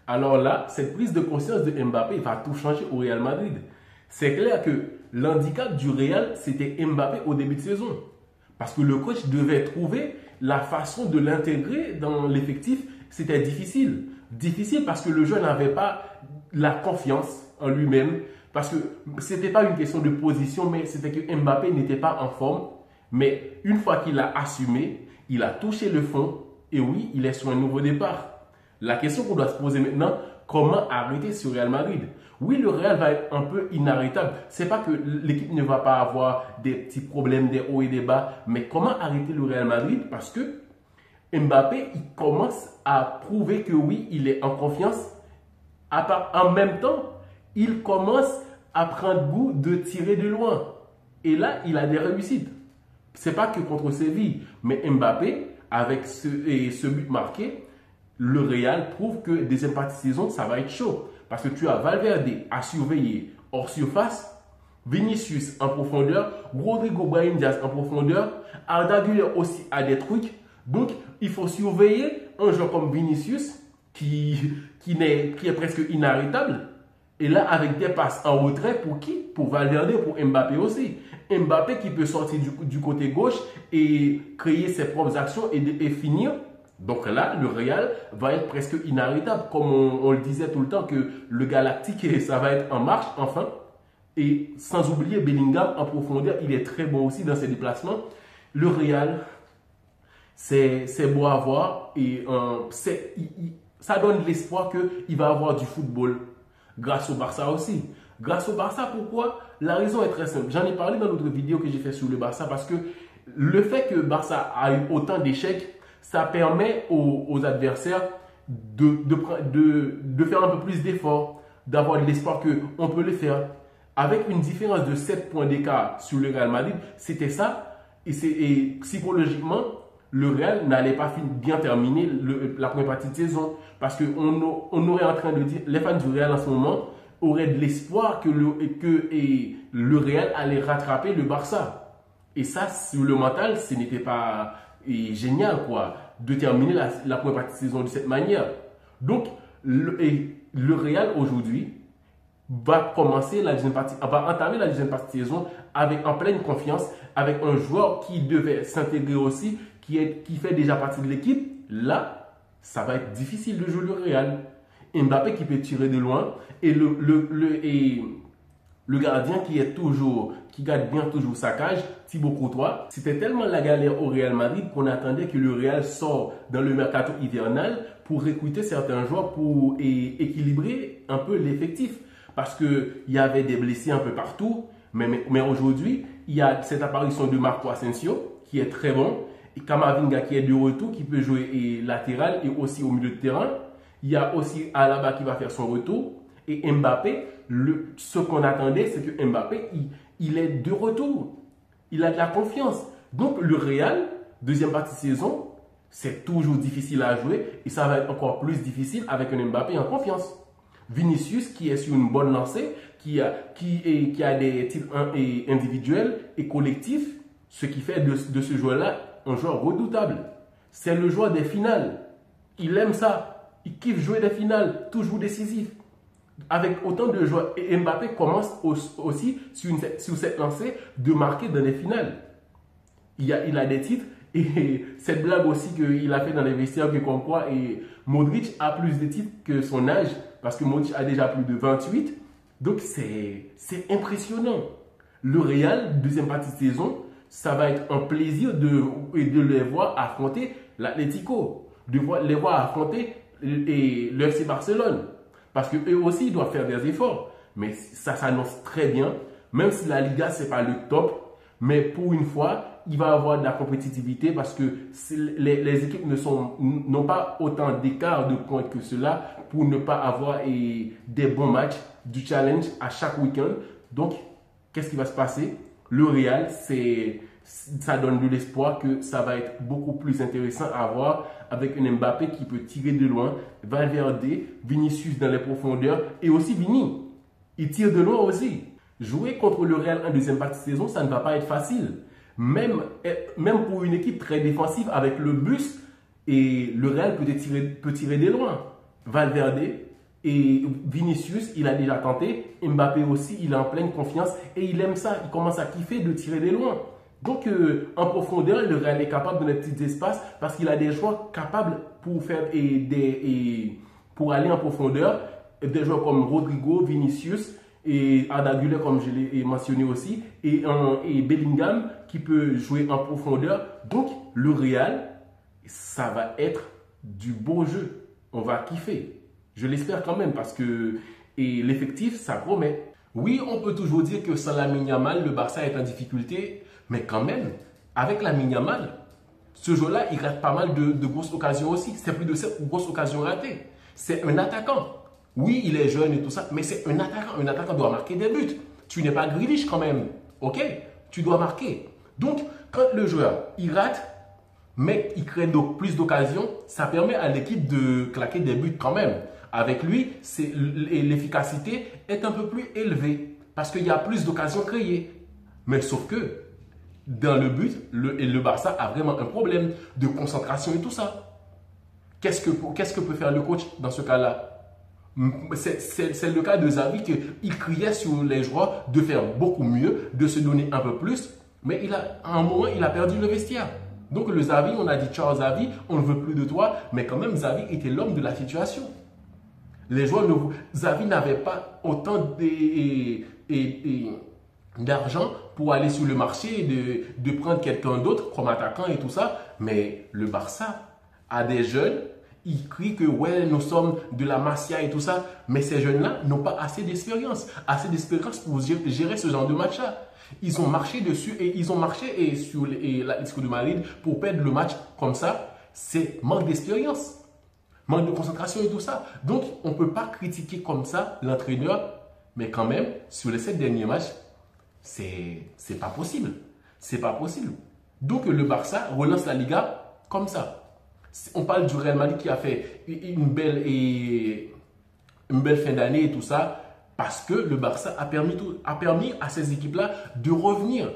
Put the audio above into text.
Alors là, cette prise de conscience de Mbappé va tout changer au Real Madrid. C'est clair que l'handicap du Real, c'était Mbappé au début de saison. Parce que le coach devait trouver la façon de l'intégrer dans l'effectif. C'était difficile. Difficile parce que le joueur n'avait pas la confiance en lui-même. Parce que ce n'était pas une question de position, mais c'était que Mbappé n'était pas en forme. Mais une fois qu'il a assumé, il a touché le fond. Et oui, il est sur un nouveau départ. La question qu'on doit se poser maintenant, comment arrêter ce Real Madrid? Oui, le Real va être un peu inarrêtable. C'est pas que l'équipe ne va pas avoir des petits problèmes, des hauts et des bas, mais comment arrêter le Real Madrid? Parce que Mbappé, il commence à prouver que oui, il est en confiance. En même temps, il commence à prendre goût de tirer de loin. Et là, il a des réussites. C'est pas que contre Séville, mais Mbappé, avec ce but marqué, le Real prouve que deuxième partie de saison, ça va être chaud. Parce que tu as Valverde à surveiller hors surface, Vinicius en profondeur, Rodrigo Brahim Diaz en profondeur, Arda Güler aussi a des trucs. Donc, il faut surveiller un joueur comme Vinicius qui est presque inarrêtable. Et là, avec des passes en retrait, pour qui? Pour Valverde, pour Mbappé aussi. Mbappé qui peut sortir du côté gauche et créer ses propres actions et finir. Donc là, le Real va être presque inarrêtable. Comme on le disait tout le temps, que le Galactique, ça va être en marche, enfin. Et sans oublier Bellingham en profondeur, il est très bon aussi dans ses déplacements. Le Real, c'est beau à voir. Et ça donne l'espoir qu'il va avoir du football grâce au Barça aussi. Grâce au Barça, pourquoi? La raison est très simple. J'en ai parlé dans l'autre vidéo que j'ai fait sur le Barça parce que le fait que Barça a eu autant d'échecs, ça permet aux adversaires de faire un peu plus d'efforts, d'avoir de l'espoir qu'on peut le faire. Avec une différence de 7 points d'écart sur le Real Madrid, c'était ça. Et psychologiquement, le Real n'allait pas bien terminer la première partie de saison. Parce qu'on aurait en train de dire, les fans du Real en ce moment auraient de l'espoir que le Real allait rattraper le Barça. Et ça, sur le mental, ce n'était pas génial, quoi, de terminer la première partie de saison de cette manière. Donc, le Real aujourd'hui va commencer la deuxième partie, va entamer la deuxième partie de saison en pleine confiance, avec un joueur qui devait s'intégrer aussi, qui fait déjà partie de l'équipe. Là, ça va être difficile de jouer le Real. Mbappé qui peut tirer de loin et le gardien qui garde bien toujours sa cage, Thibaut Courtois. C'était tellement la galère au Real Madrid qu'on attendait que le Real sorte dans le mercato hivernal pour recruter certains joueurs pour équilibrer un peu l'effectif. Parce qu'il y avait des blessés un peu partout. Mais aujourd'hui, il y a cette apparition de Marco Asensio qui est très bon. Et Camavinga qui est de retour, qui peut jouer latéral et aussi au milieu de terrain. Il y a aussi Alaba qui va faire son retour. Et Mbappé, ce qu'on attendait, c'est que Mbappé, il est de retour. Il a de la confiance. Donc le Real, deuxième partie de saison, c'est toujours difficile à jouer. Et ça va être encore plus difficile avec un Mbappé en confiance. Vinicius qui est sur une bonne lancée, qui a des titres individuels et collectifs, ce qui fait de ce joueur-là un joueur redoutable. C'est le joueur des finales. Il aime ça. Il kiffe jouer des finales, toujours décisif. Avec autant de joueurs, et Mbappé commence aussi sur cette lancée de marquer dans les finales. Il a des titres et cette blague aussi qu'il a fait dans les vestiaires que comme quoi Modric a plus de titres que son âge parce que Modric a déjà plus de 28. Donc c'est impressionnant. Le Real, deuxième partie de saison, ça va être un plaisir de les voir affronter l'Atlético, de les voir affronter le FC Barcelone. Parce qu'eux aussi, ils doivent faire des efforts. Mais ça s'annonce très bien. Même si la Liga, ce n'est pas le top. Mais pour une fois, il va y avoir de la compétitivité parce que les équipes n'ont pas autant d'écart de points que cela pour ne pas avoir des bons matchs, du challenge à chaque week-end. Donc, qu'est-ce qui va se passer? Le Real, ça donne de l'espoir que ça va être beaucoup plus intéressant à voir avec un Mbappé qui peut tirer de loin, Valverde, Vinicius dans les profondeurs et aussi Vini. Il tire de loin aussi. Jouer contre le Real en deuxième partie de saison, ça ne va pas être facile. Même pour une équipe très défensive avec le bus, et le Real peut tirer de loin. Valverde, Et Vinicius, il a déjà tenté. Mbappé aussi, il est en pleine confiance et il aime ça. Il commence à kiffer de tirer des loin. Donc, en profondeur, le Real est capable de les petits espaces parce qu'il a des joueurs capables pour faire pour aller en profondeur. Des joueurs comme Rodrigo, Vinicius et Arda Güler, comme je l'ai mentionné aussi, et Bellingham qui peut jouer en profondeur. Donc, le Real, ça va être du beau jeu. On va kiffer. Je l'espère quand même parce que l'effectif, ça promet. Oui, on peut toujours dire que sans Lamine Yamal, le Barça est en difficulté. Mais quand même, avec Lamine Yamal, ce jeu-là, il rate pas mal de grosses occasions aussi. C'est plus de 7 grosses occasions ratées. C'est un attaquant. Oui, il est jeune et tout ça, mais c'est un attaquant. Un attaquant doit marquer des buts. Tu n'es pas Grealish quand même. Ok? Tu dois marquer. Donc, quand le joueur, il rate, mais il crée donc plus d'occasions, ça permet à l'équipe de claquer des buts quand même. Avec lui, l'efficacité est un peu plus élevée parce qu'il y a plus d'occasions créées. Mais sauf que, dans le but, le Barça a vraiment un problème de concentration et tout ça. Qu'est-ce que peut faire le coach dans ce cas-là? C'est le cas de Xavi qu'il criait sur les joueurs de faire beaucoup mieux, de se donner un peu plus, mais à un moment, il a perdu le vestiaire. Donc le Xavi, on a dit ciao Xavi, on ne veut plus de toi, mais quand même Xavi était l'homme de la situation. Les joueurs, Xavi n'avait pas autant d'argent pour aller sur le marché et de prendre quelqu'un d'autre comme attaquant et tout ça. Mais le Barça a des jeunes, ils crient que ouais, nous sommes de la Masia et tout ça. Mais ces jeunes-là n'ont pas assez d'expérience pour gérer ce genre de match-là. Ils ont marché dessus et ils ont marché sur l'Atlético de Madrid pour perdre le match comme ça. C'est manque d'expérience, manque de concentration et tout ça. Donc, on ne peut pas critiquer comme ça l'entraîneur, mais quand même, sur les 7 derniers matchs, c'est pas possible. C'est pas possible. Donc, le Barça relance la Liga comme ça. On parle du Real Madrid qui a fait une belle fin d'année et tout ça, parce que le Barça a permis à ces équipes-là de revenir.